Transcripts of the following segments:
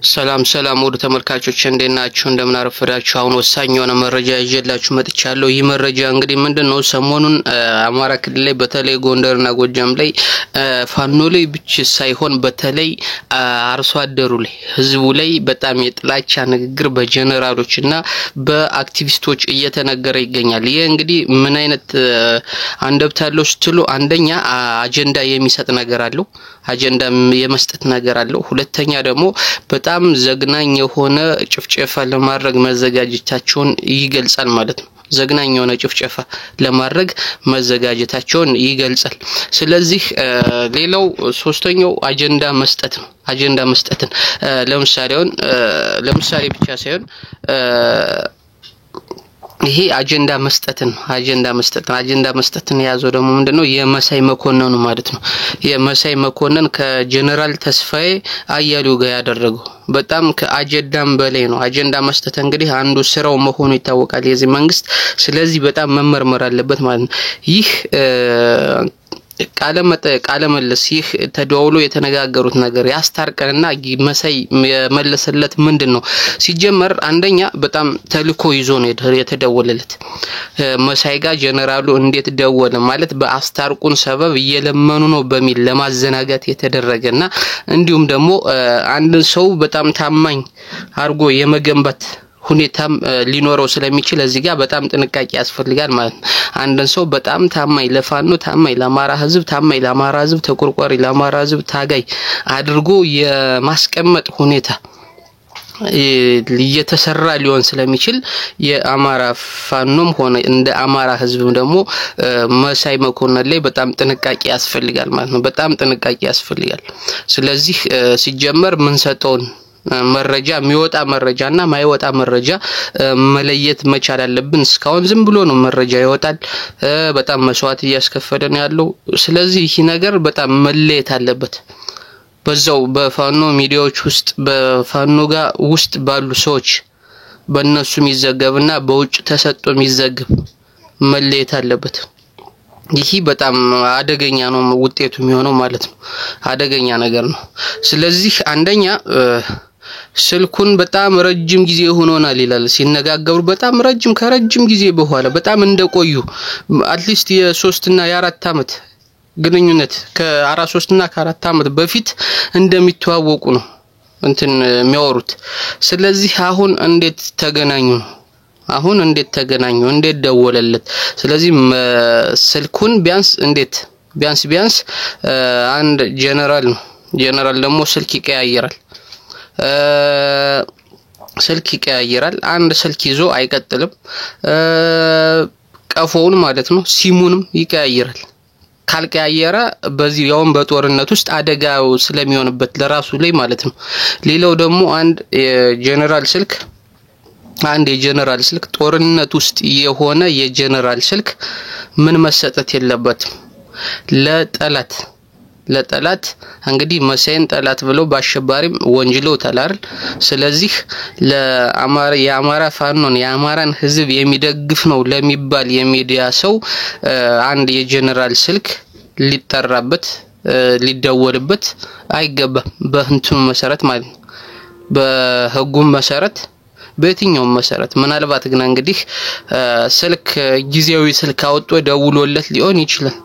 ሰላም ሰላም ወደ ተመልካቾች እንደናችሁ እንደምናረፈዳችሁ አሁን ወሳኝ የሆነ መረጃ ይዤላችሁ መጥቻለሁ። ይህ መረጃ እንግዲህ ምንድነው ሰሞኑን አማራ ክልል ላይ በተለይ ጎንደርና ጎጃም ላይ ፋኖ ላይ ብቻ ሳይሆን በተለይ አርሶ አደሩ ላይ ህዝቡ ላይ በጣም የጥላቻ ንግግር በጀነራሎችና በአክቲቪስቶች እየተነገረ ይገኛል። ይሄ እንግዲህ ምን አይነት አንደብታለው ስትሉ አንደኛ አጀንዳ የሚሰጥ ነገር አለው፣ አጀንዳ የመስጠት ነገር አለው። ሁለተኛ ደግሞ በጣም ዘግናኝ የሆነ ጭፍጨፋ ለማድረግ መዘጋጀታቸውን ይገልጻል ማለት ነው። ዘግናኝ የሆነ ጭፍጨፋ ለማድረግ መዘጋጀታቸውን ይገልጻል። ስለዚህ ሌላው ሶስተኛው አጀንዳ መስጠት ነው። አጀንዳ መስጠትን ለምሳሌ ብቻ ሳይሆን ይሄ አጀንዳ መስጠትን ያዘው ደግሞ ምንድነው የመሳይ መኮንን ማለት ነው። የመሳይ መኮንን ከጀነራል ተስፋዬ አያሌው ጋር ያደረገው በጣም ከአጀንዳም በላይ ነው። አጀንዳ መስጠት እንግዲህ አንዱ ስራው መሆኑ ይታወቃል የዚህ መንግስት። ስለዚህ በጣም መመርመር አለበት ማለት ነው። ይህ ቃለ መልስ ይህ ተደዋውሎ የተነጋገሩት ነገር ያስታርቀንና መሳይ የመለሰለት ምንድነው? ሲጀመር አንደኛ በጣም ተልኮ ይዞ ነው የተደወለለት። መሳይ ጋር ጀነራሉ እንዴት ደወለ ማለት በአስታርቁን ሰበብ እየለመኑ ነው በሚል ለማዘናጋት የተደረገና እንዲሁም ደግሞ አንድ ሰው በጣም ታማኝ አርጎ የመገንባት ሁኔታም ሊኖረው ስለሚችል እዚህ ጋር በጣም ጥንቃቄ ያስፈልጋል ማለት ነው። አንድን ሰው በጣም ታማኝ ለፋኖ ታማኝ ለአማራ ህዝብ ታማኝ ለአማራ ህዝብ ተቆርቋሪ ለአማራ ህዝብ ታጋይ አድርጎ የማስቀመጥ ሁኔታ እየተሰራ ሊሆን ስለሚችል የአማራ ፋኖም ሆነ እንደ አማራ ህዝብም ደግሞ መሳይ መኮንን ላይ በጣም ጥንቃቄ ያስፈልጋል ማለት ነው። በጣም ጥንቃቄ ያስፈልጋል። ስለዚህ ሲጀመር ምን ሰጠውን መረጃ የሚወጣ መረጃና ማይወጣ መረጃ መለየት መቻል አለብን። እስካሁን ዝም ብሎ ነው መረጃ ይወጣል። በጣም መስዋዕት እያስከፈለን ያለው። ስለዚህ ይሄ ነገር በጣም መለየት አለበት። በዛው በፋኖ ሚዲያዎች ውስጥ በፋኖ ጋር ውስጥ ባሉ ሰዎች በእነሱ የሚዘገብና በውጭ ተሰጥቶ የሚዘገብ መለየት አለበት። ይሄ በጣም አደገኛ ነው ውጤቱ የሚሆነው ማለት ነው። አደገኛ ነገር ነው። ስለዚህ አንደኛ ስልኩን በጣም ረጅም ጊዜ ሆኖናል ይላል ሲነጋገሩ በጣም ከረጅም ጊዜ በኋላ በጣም እንደቆዩ አትሊስት የ3 እና የ4 አመት ግንኙነት ከ3 እና ከ4 አመት በፊት እንደሚተዋወቁ ነው የሚያወሩት። ስለዚህ አሁን እንዴት ተገናኙ? እንዴት ደወለለት? ስለዚህ ስልኩን ቢያንስ አንድ ጀነራል ደግሞ ስልክ ይቀያየራል። አንድ ስልክ ይዞ አይቀጥልም። ቀፎውን ማለት ነው ሲሙንም ይቀያየራል። ካልቀያየረ በዚህ ያውን በጦርነት ውስጥ አደጋው ስለሚሆንበት ለራሱ ላይ ማለት ነው። ሌላው ደግሞ አንድ የጀነራል ስልክ ጦርነት ውስጥ የሆነ የጀነራል ስልክ ምን መሰጠት የለበትም ለጠላት እንግዲህ መሳይን ጠላት ብለው በአሸባሪም ወንጅለው ተላር። ስለዚህ የአማራ ፋኖን የአማራን ህዝብ የሚደግፍ ነው ለሚባል የሚዲያ ሰው አንድ የጀነራል ስልክ ሊጠራበት ሊደወልበት አይገባም። በእንትኑ መሰረት ማለት ነው። በህጉም መሰረት በየትኛው መሰረት ምናልባት ግን እንግዲህ ስልክ ጊዜያዊ ስልክ አውጥቶ ደውሎለት ሊሆን ይችላል።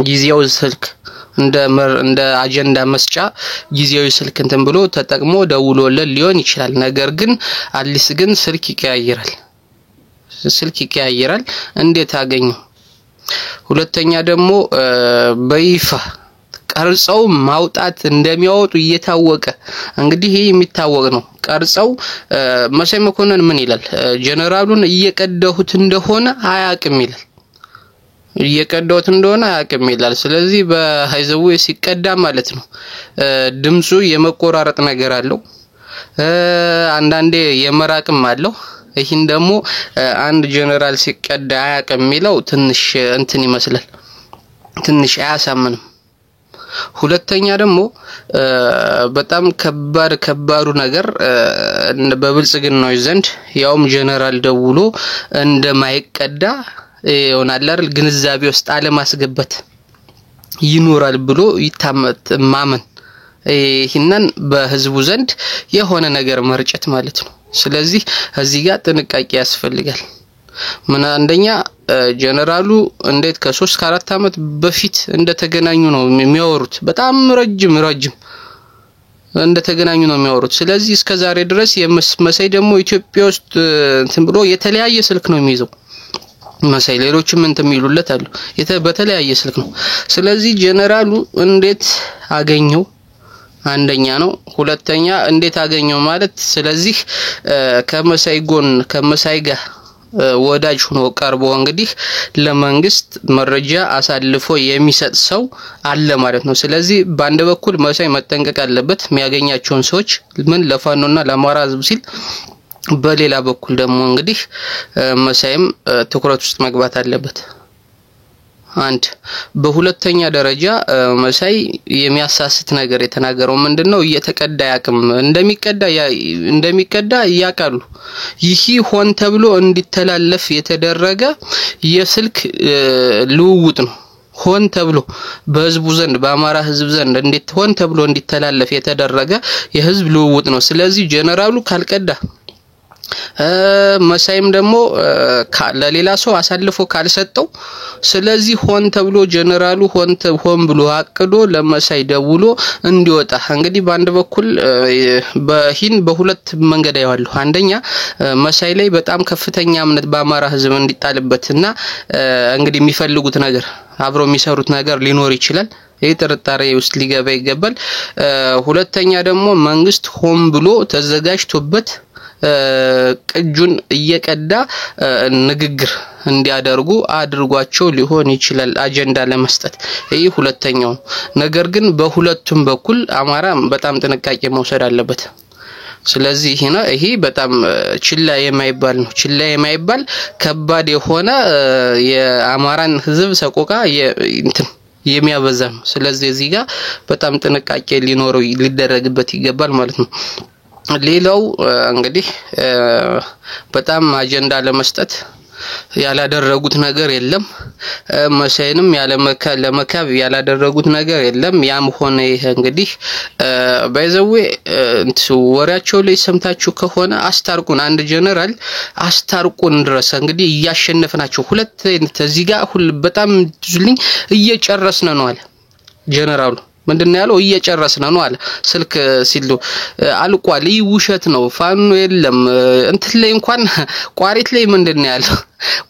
ጊዜያዊ ስልክ እንደ አጀንዳ መስጫ ጊዜያዊ ስልክ ብሎ ተጠቅሞ ደውሎለት ሊሆን ይችላል። ነገር ግን አሊስ ግን ስልክ ይቀያየራል። እንዴት አገኙ? ሁለተኛ ደግሞ በይፋ ቀርጸው ማውጣት እንደሚያወጡ እየታወቀ እንግዲህ ይሄ የሚታወቅ ነው። ቀርጸው መሳይ መኮንን ምን ይላል? ጀነራሉን እየቀደሁት እንደሆነ አያቅም ይላል። ስለዚህ በሃይዘው ሲቀዳ ማለት ነው ድምጹ የመቆራረጥ ነገር አለው። አንዳንዴ የመራቅም አለው። ይሄን ደግሞ አንድ ጀነራል ሲቀዳ አያቅም የሚለው ትንሽ ይመስላል። ትንሽ አያሳምንም። ሁለተኛ ደግሞ በጣም ከባዱ ነገር በብልጽግናው ዘንድ ያውም ጀነራል ደውሎ እንደማይቀዳ ይሆናል አይደል ግንዛቤ ውስጥ አለማስገባት ይኖራል ብሎ ማመን ይህንን በህዝቡ ዘንድ የሆነ ነገር መርጨት ማለት ነው። ስለዚህ እዚህ ጋር ጥንቃቄ ያስፈልጋል። ምን አንደኛ ጀነራሉ እንዴት ከ3 ከ4 አመት በፊት እንደተገናኙ ነው የሚያወሩት። በጣም ረጅም እንደተገናኙ ነው የሚያወሩት። ስለዚህ እስከ ዛሬ ድረስ መሳይ ደግሞ ኢትዮጵያ ውስጥ እንትን ብሎ የተለያየ ስልክ ነው የሚይዘው። መሳይ ሌሎችም እንትን የሚሉለት አሉ በተለያየ ስልክ ነው። ስለዚህ ጀነራሉ እንዴት አገኘው አንደኛ ነው። ሁለተኛ እንዴት አገኘው ማለት ስለዚህ ከመሳይ ጎን ከመሳይ ጋር ወዳጅ ሆኖ ቀርቦ እንግዲህ ለመንግስት መረጃ አሳልፎ የሚሰጥ ሰው አለ ማለት ነው። ስለዚህ በአንድ በኩል መሳይ መጠንቀቅ አለበት የሚያገኛቸውን ሰዎች ምን ለፋኖና ለአማራ ህዝብ ሲል፣ በሌላ በኩል ደግሞ እንግዲህ መሳይም ትኩረት ውስጥ መግባት አለበት። አንድ በሁለተኛ ደረጃ መሳይ የሚያሳስት ነገር የተናገረው ምንድነው እየተቀዳ ያቅም እንደሚቀዳ ያቃሉ። ይህ ሆን ተብሎ እንዲተላለፍ የተደረገ የስልክ ልውውጥ ነው። ሆን ተብሎ በህዝቡ ዘንድ በአማራ ህዝብ ዘንድ እንዴት ሆን ተብሎ እንዲተላለፍ የተደረገ የህዝብ ልውውጥ ነው። ስለዚህ ጀነራሉ ካልቀዳ መሳይም ደግሞ ለሌላ ሰው አሳልፎ ካልሰጠው ስለዚህ ሆን ተብሎ ጀነራሉ ሆን ብሎ አቅዶ ለመሳይ ደውሎ እንዲወጣ እንግዲህ በአንድ በኩል በሁለት መንገድ ያያሉ። አንደኛ መሳይ ላይ በጣም ከፍተኛ እምነት በአማራ ህዝብ እንዲጣልበትና እንግዲህ የሚፈልጉት ነገር አብሮ የሚሰሩት ነገር ሊኖር ይችላል። ጥርጣሬ ውስጥ ሊገባ ይገባል። ሁለተኛ ደግሞ መንግስት ሆን ብሎ ተዘጋጅቶበት ቅጁን እየቀዳ ንግግር እንዲያደርጉ አድርጓቸው ሊሆን ይችላል አጀንዳ ለመስጠት። ይሄ ሁለተኛው ነገር ግን በሁለቱም በኩል አማራ በጣም ጥንቃቄ መውሰድ አለበት። ስለዚህ ይሄ በጣም ችላ የማይባል ከባድ የሆነ የአማራን ህዝብ ሰቆቃ የሚያበዛ ነው። ስለዚህ እዚህ ጋር በጣም ጥንቃቄ ሊደረግበት ይገባል ማለት ነው። ሌላው እንግዲህ በጣም አጀንዳ ለመስጠት ያላደረጉት ነገር የለም። መሳይንም ለመካብ ያላደረጉት ነገር የለም። ያም ሆነ ይሄ እንግዲህ ባይዘዌ ወሬያቸው ላይ ሰምታችሁ ከሆነ አስታርቁን አንድ ጀነራል አስታርቁን ድረስ እንግዲህ እያሸነፍናቸው ሁለት እዚህ ጋር በጣም ዝልኝ እየጨረስነ ነው አለ ጀነራሉ። ምንድነው ያለው? እየጨረስነ ነው አለ። ስልክ ሲሉ አልቋል። ይህ ውሸት ነው። ፋኖ የለም እንትን ላይ እንኳን ቋሪት ላይ ምንድነው ያለው?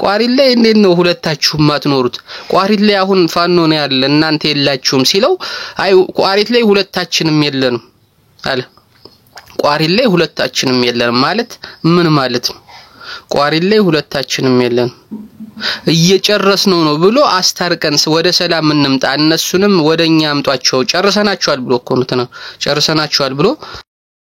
ቋሪት ላይ እንዴት ነው ሁለታችሁም ማትኖሩት? ቋሪት ላይ አሁን ፋኖ ነው ያለ እናንተ የላችሁም ሲለው አይ ቋሪት ላይ ሁለታችንም የለንም አለ። ቋሪት ላይ ሁለታችንም የለንም ማለት ምን ማለት ነው? ቋሪት ላይ ሁለታችንም የለንም እየጨረስነው ነው ብሎ አስታርቀን ወደ ሰላም እንምጣ እነሱንም ወደኛ አምጧቸው ጨርሰናቸዋል ብሎ እኮ ነው ጨርሰናቸዋል ብሎ